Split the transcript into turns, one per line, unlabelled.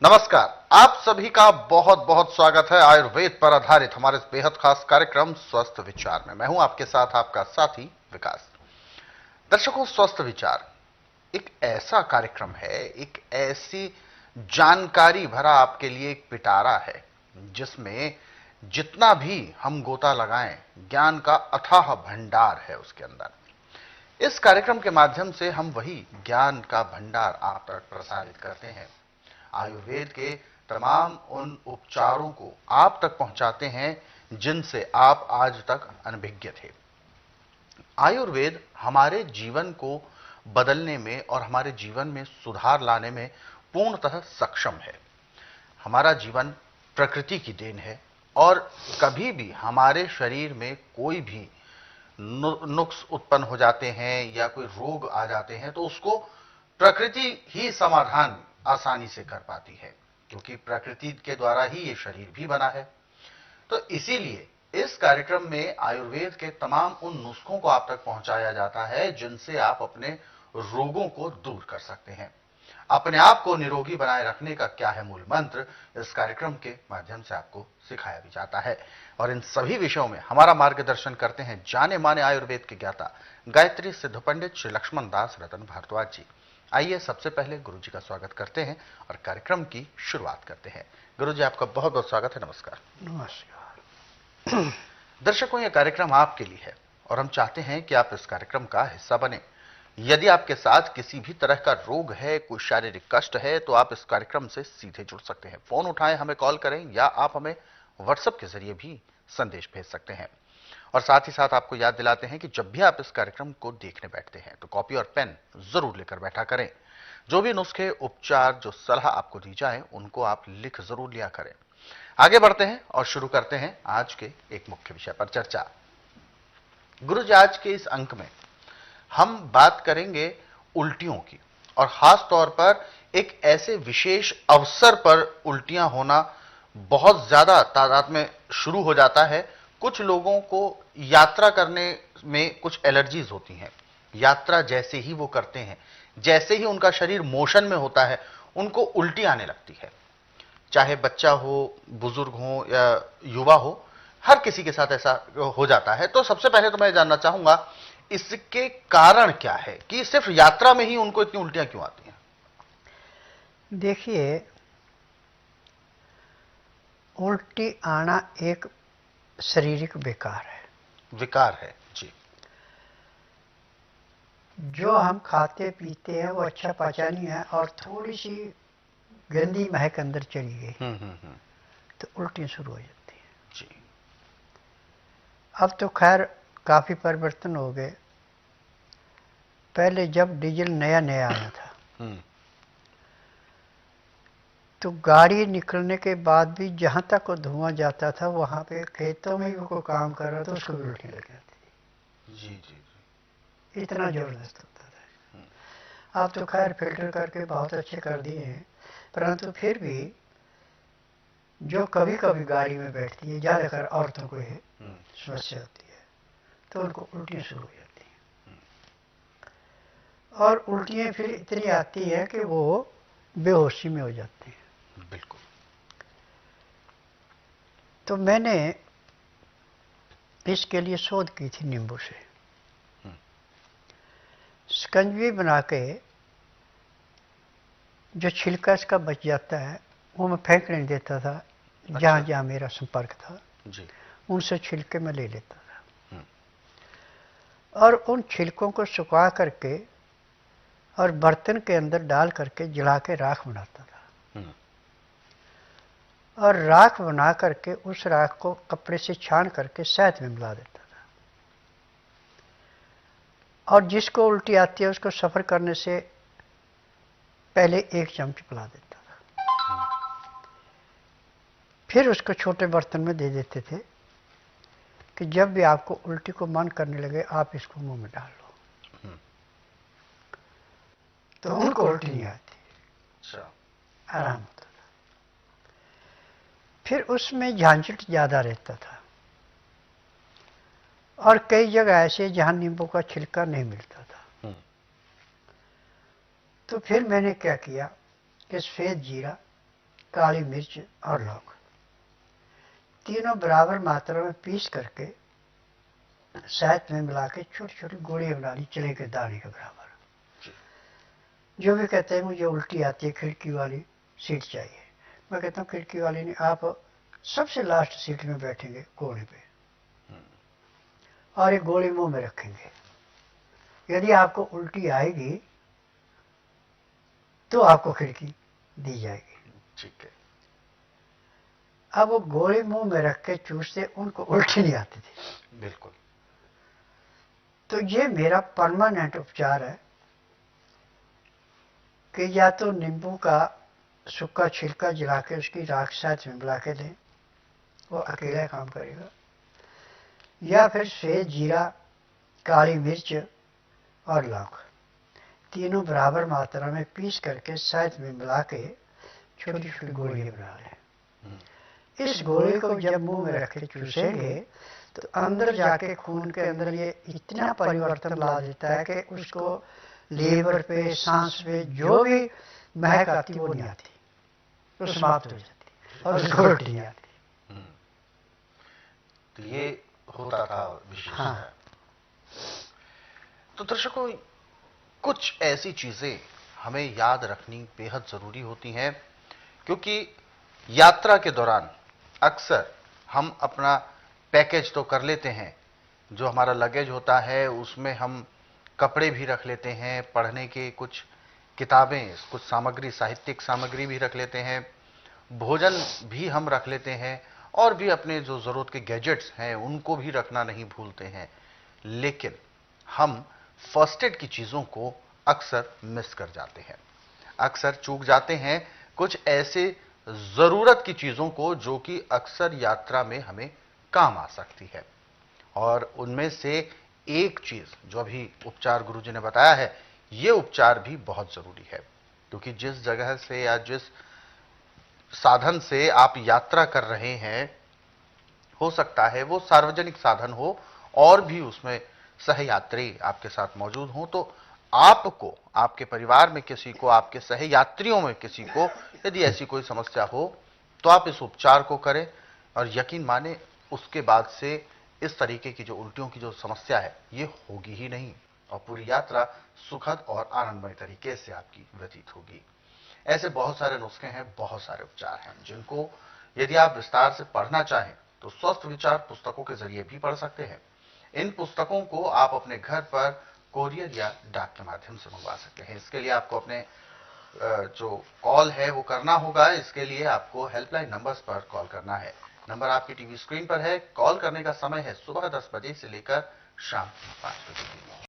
नमस्कार। आप सभी का बहुत बहुत स्वागत है आयुर्वेद पर आधारित हमारे इस बेहद खास कार्यक्रम स्वस्थ विचार में। मैं हूं आपके साथ आपका साथी विकास। दर्शकों, स्वस्थ विचार एक ऐसा कार्यक्रम है, एक ऐसी जानकारी भरा आपके लिए एक पिटारा है जिसमें जितना भी हम गोता लगाएं, ज्ञान का अथाह भंडार है उसके अंदर। इस कार्यक्रम के माध्यम से हम वही ज्ञान का भंडार आप तक प्रसारित करते हैं। आयुर्वेद के तमाम उन उपचारों को आप तक पहुंचाते हैं जिनसे आप आज तक अनभिज्ञ थे। आयुर्वेद हमारे जीवन को बदलने में और हमारे जीवन में सुधार लाने में पूर्णतः सक्षम है। हमारा जीवन प्रकृति की देन है और कभी भी हमारे शरीर में कोई भी नुक्स उत्पन्न हो जाते हैं या कोई रोग आ जाते हैं तो उसको प्रकृति ही समाधान आसानी से कर पाती है, क्योंकि प्रकृति के द्वारा ही ये शरीर भी बना है। तो इसीलिए इस कार्यक्रम में आयुर्वेद के तमाम उन नुस्खों को आप तक पहुंचाया जाता है जिनसे आप अपने रोगों को दूर कर सकते हैं। अपने आप को निरोगी बनाए रखने का क्या है मूल मंत्र, इस कार्यक्रम के माध्यम से आपको सिखाया भी जाता है। और इन सभी विषयों में हमारा मार्गदर्शन करते हैं जाने माने आयुर्वेद के ज्ञाता गायत्री सिद्ध पंडित श्री लक्ष्मण दास रतन भारद्वाज जी। आइए सबसे पहले गुरु जी का स्वागत करते हैं और कार्यक्रम की शुरुआत करते हैं। गुरु जी, आपका बहुत बहुत स्वागत है। नमस्कार।
नमस्कार।
दर्शकों, यह कार्यक्रम आपके लिए है और हम चाहते हैं कि आप इस कार्यक्रम का हिस्सा बने। यदि आपके साथ किसी भी तरह का रोग है, कोई शारीरिक कष्ट है, तो आप इस कार्यक्रम से सीधे जुड़ सकते हैं। फोन उठाएं, हमें कॉल करें या आप हमें व्हाट्सएप के जरिए भी संदेश भेज सकते हैं। और साथ ही साथ आपको याद दिलाते हैं कि जब भी आप इस कार्यक्रम को देखने बैठते हैं तो कॉपी और पेन जरूर लेकर बैठा करें। जो भी नुस्खे, उपचार, जो सलाह आपको दी जाए उनको आप लिख जरूर लिया करें। आगे बढ़ते हैं और शुरू करते हैं आज के एक मुख्य विषय पर चर्चा। गुरु जी, आज के इस अंक में हम बात करेंगे उल्टियों की, और खास तौर पर एक ऐसे विशेष अवसर पर उल्टियां होना बहुत ज्यादा तादाद में शुरू हो जाता है। कुछ लोगों को यात्रा करने में कुछ एलर्जीज होती हैं। यात्रा जैसे ही वो करते हैं, जैसे ही उनका शरीर मोशन में होता है, उनको उल्टी आने लगती है। चाहे बच्चा हो, बुजुर्ग हो या युवा हो, हर किसी के साथ ऐसा हो जाता है। तो सबसे पहले तो मैं जानना चाहूंगा इसके कारण क्या है कि सिर्फ यात्रा में ही उनको इतनी उल्टियां क्यों आती हैं?
देखिए, उल्टी आना एक शारीरिक विकार है।
विकार है जी।
जो हम खाते पीते हैं वो अच्छा पचा नहीं है और थोड़ी सी गंदी महक अंदर चली गई तो उल्टियां शुरू हो जाती हैं
जी।
अब तो खैर काफ़ी परिवर्तन हो गए। पहले जब डीजल नया नया आया था तो गाड़ी निकलने के बाद भी जहाँ तक वो धुआं जाता था वहाँ पे खेतों में भी कोई काम कर रहा था उसको भी उल्टी लग जाती थी।
जी जी जी।
इतना जबरदस्त होता था। अब तो खैर फिल्टर करके बहुत अच्छे कर दिए हैं, परंतु फिर भी जो कभी कभी गाड़ी में बैठती है, ज़्यादातर औरतों को ये समस्या होती है, तो उनको उल्टियाँ शुरू हो जाती हैं। और उल्टियाँ फिर इतनी आती हैं कि वो बेहोशी में हो जाते हैं।
बिल्कुल।
तो मैंने इसके लिए शोध की थी नींबू से शिकंजी बना के जो छिलका इसका बच जाता है वो मैं फेंक नहीं देता था। अच्छा। जहाँ जहाँ मेरा संपर्क था
जी,
उनसे छिलके मैं ले लेता था और उन छिलकों को सुखा करके और बर्तन के अंदर डाल करके जला के राख बनाता था। और राख बना करके उस राख को कपड़े से छान करके शहद में मिला देता था। और जिसको उल्टी आती है उसको सफ़र करने से पहले 1 चम्मच पिला देता था। फिर उसको छोटे बर्तन में दे देते थे कि जब भी आपको उल्टी को मन करने लगे आप इसको मुंह में डाल लो, तो उनको उल्टी नहीं आती, आराम होता था। फिर उसमें झांझट ज़्यादा रहता था और कई जगह ऐसे जहाँ नींबू का छिलका नहीं मिलता था। तो फिर मैंने क्या किया कि सफ़ेद जीरा काली मिर्च और लौंग, तीनों बराबर मात्रा में पीस करके शहद में मिला के छोटी छोटी गोलियां बनानी, चने के दाने के बराबर। जो भी कहते हैं मुझे उल्टी आती है, खिड़की वाली सीट चाहिए, मैं कहता हूँ खिड़की वाली नहीं, आप सबसे लास्ट सीट में बैठेंगे कोने पे और एक गोली मुंह में रखेंगे। यदि आपको उल्टी आएगी तो आपको खिड़की दी जाएगी।
ठीक है।
अब वो गोली मुंह में रख के चूसते, उनको उल्टी नहीं आती थी।
बिल्कुल।
तो ये मेरा परमानेंट उपचार है कि या तो नींबू का सूखा छिलका जला के उसकी राख शहद में मिला के दें, वो अकेला काम करेगा, या फिर सफेद जीरा, काली मिर्च और लौंग तीनों बराबर मात्रा में पीस करके शहद में मिला के छोटी छोटी गोलियां बना लें। इस गोली को जब मुंह में रख के चूसेंगे तो अंदर जाके खून के अंदर ये इतना परिवर्तन ला देता है कि उसको लीवर पे, सांस पे जो भी महक आती वो नहीं आती, तो समाप्त हो जाती और उसको उल्टी नहीं आती।
तो ये होता था विशेष।
हाँ।
तो दर्शकों, कुछ ऐसी चीजें हमें याद रखनी बेहद जरूरी होती हैं, क्योंकि यात्रा के दौरान अक्सर हम अपना पैकेज तो कर लेते हैं, जो हमारा लगेज होता है उसमें हम कपड़े भी रख लेते हैं, पढ़ने के कुछ किताबें, कुछ सामग्री, साहित्यिक सामग्री भी रख लेते हैं, भोजन भी हम रख लेते हैं, और भी अपने जो जरूरत के गैजेट्स हैं उनको भी रखना नहीं भूलते हैं। लेकिन हम फर्स्ट एड की चीजों को अक्सर मिस कर जाते हैं, अक्सर चूक जाते हैं कुछ ऐसे जरूरत की चीजों को जो कि अक्सर यात्रा में हमें काम आ सकती है। और उनमें से एक चीज जो अभी उपचार गुरुजी ने बताया है, यह उपचार भी बहुत जरूरी है, क्योंकि जिस जगह से या जिस साधन से आप यात्रा कर रहे हैं, हो सकता है वो सार्वजनिक साधन हो और भी उसमें सहयात्री आपके साथ मौजूद हो, तो आपको, आपके परिवार में किसी को, आपके सहयात्रियों में किसी को यदि ऐसी कोई समस्या हो तो आप इस उपचार को करें, और यकीन माने उसके बाद से इस तरीके की जो उल्टियों की जो समस्या है ये होगी ही नहीं, और पूरी यात्रा सुखद और आनंदमय तरीके से आपकी व्यतीत होगी। ऐसे बहुत सारे नुस्खे हैं, बहुत सारे उपचार हैं, जिनको यदि आप विस्तार से पढ़ना चाहें तो स्वस्थ विचार पुस्तकों के जरिए भी पढ़ सकते हैं। इन पुस्तकों को आप अपने घर पर कोरियर या डाक के माध्यम से मंगवा सकते हैं। इसके लिए आपको अपने जो कॉल है वो करना होगा। इसके लिए आपको हेल्पलाइन नंबर्स पर कॉल करना है। नंबर आपकी टीवी स्क्रीन पर है। कॉल करने का समय है सुबह 10 बजे से लेकर शाम 5 बजे।